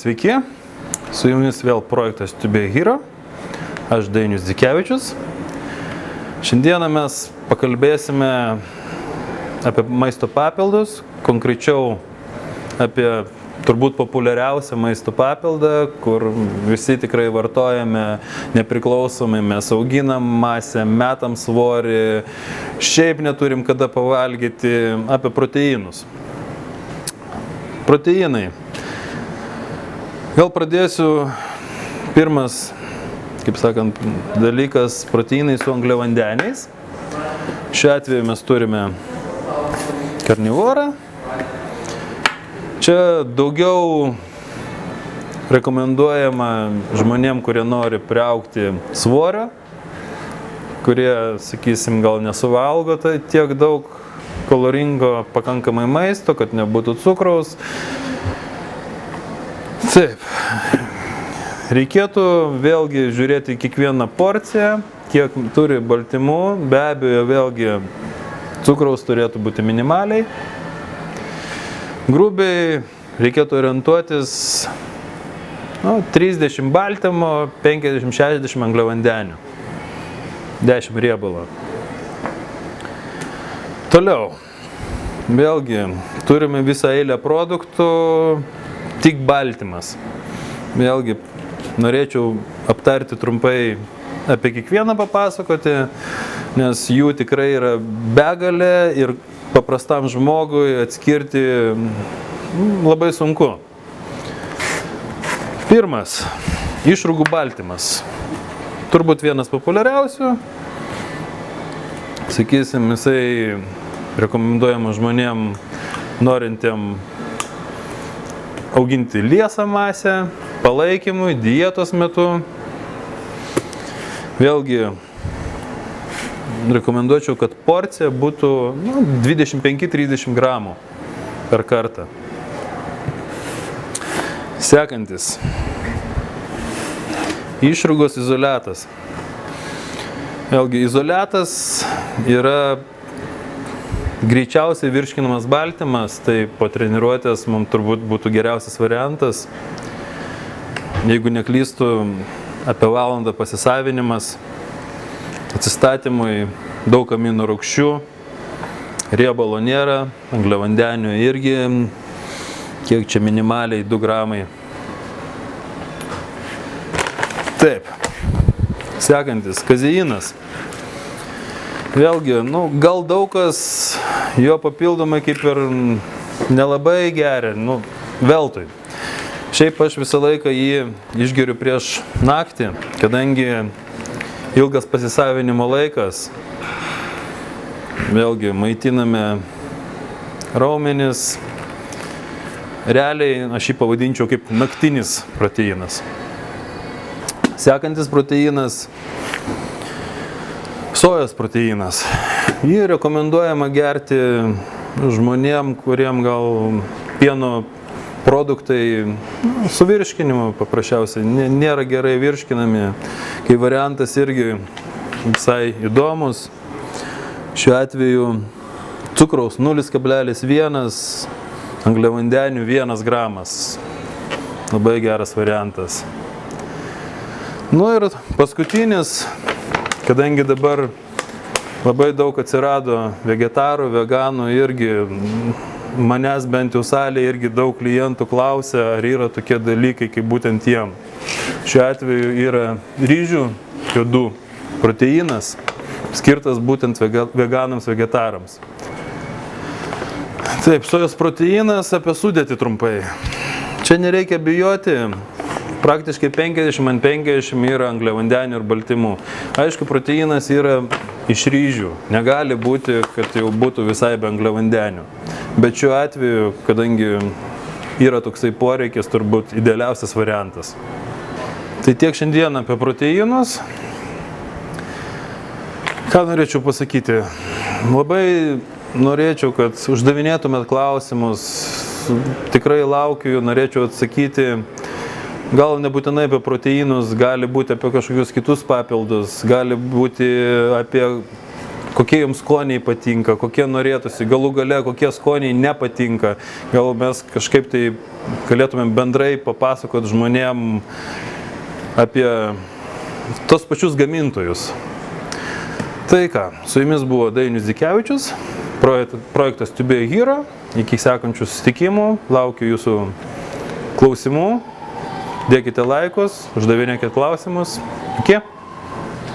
sveiki, su jumis vėl projektas To Be a Hero, aš Dainius Dzikevičius. Šiandieną mes pakalbėsime apie maisto papildus, konkrečiau apie turbūt populiariausią maisto papildą, kur visi tikrai vartojame nepriklausomai, mes auginam masę, metam svorį, šiaip neturim kada pavalgyti, apie proteinus. Proteinai. Gal pradėsiu pirmas, kaip sakant, dalykas proteinai su angliavandeniais. Šiuo atveju mes turime karnivorą. Čia daugiau rekomenduojama žmonėm, kurie nori priaugti svorio, kurie, sakysim, gal nesuvalgo tiek daug kaloringo pakankamai maisto, kad nebūtų cukraus. Taip, reikėtų vėlgi žiūrėti kiekvieną porciją, kiek turi baltymų, be abejo vėlgi cukraus turėtų būti minimaliai. Grubiai reikėtų orientuotis 30 baltymo, 50-60 angliavandenių, 10 riebalo. Toliau, vėlgi turime visą eilę produktų, tik baltymas. Vėlgi norėčiau aptarti trumpai apie kiekvieną papasakoti, nes jų tikrai yra begalė ir paprastam žmogui atskirti labai sunku. Pirmas, išrūgų baltymas. Turbūt vienas populiariausių. Sakysim, jisai rekomenduojamas žmonėm norintiem auginti liesą masę, palaikymui, dietos metu. Vėlgi rekomenduočiau, kad porcija būtų 25-30 gramų per kartą. Sekantis. Išrūgos izoliatas. Vėlgi izoliatas yra greičiausiai virškinamas baltymas, tai po treniruotės mums turbūt būtų geriausias variantas. Jeigu neklystu, apie valandą pasisavinimas, atsistatymui daug amino rūgščių, riebalo nėra, angliavandenių irgi, kiek čia minimaliai 2 gramai. Taip, sekantis, kazeinas. Vėlgi, gal daug kas jo papildomai kaip ir nelabai geria, veltui. Šiaip aš visą laiką jį išgeriu prieš naktį, kadangi ilgas pasisavinimo laikas. Vėlgi, maitiname raumenis. Realiai aš jį pavadinčiau kaip naktinis proteinas. Sekantis proteinas. Sojos proteinas. Jį rekomenduojama gerti žmonėm, kuriem gal pieno produktai su virškinimu paprasčiausiai nėra gerai virškinami. Kai variantas irgi visai įdomus. Šiuo atveju cukraus 0,1, angliavandenių 1 gramas. Labai geras variantas. Ir paskutinis. Kadangi dabar labai daug atsirado vegetarų, veganų, irgi manęs bent jau salėje irgi daug klientų klausia, ar yra tokie dalykai kaip būtent jiem. Šiuo atveju yra ryžių juodų proteinas, skirtas būtent veganams, vegetarams. Taip, sojos proteinas, apie sudėtį trumpai. Čia nereikia bijoti. Praktiškai 50-50 yra angliavandenių ir baltymų. Aišku, proteinas yra iš ryžių. Negali būti, kad jau būtų visai be angliavandenių. Bet šiuo atveju, kadangi yra toksai poreikis, turbūt idealiausias variantas. Tai tiek šiandien apie proteinus. Ką norėčiau pasakyti? Labai norėčiau, kad uždavinėtumėt klausimus. Tikrai laukiu jų, norėčiau atsakyti. Gal nebūtinai apie proteinus, gali būti apie kažkokius kitus papildus, gali būti apie kokie jums skoniai patinka, kokie norėtųsi, galų gale kokie skoniai nepatinka. Gal mes kažkaip tai galėtumėm bendrai papasakoti žmonėm apie tos pačius gamintojus. Tai ką, su jumis buvo Dainius Dzikevičius, projektas Tubėjo Hero. Iki sekančių susitikimų, laukiu jūsų klausimų, dėkite laikus, uždavinėkite klausimus. Iki.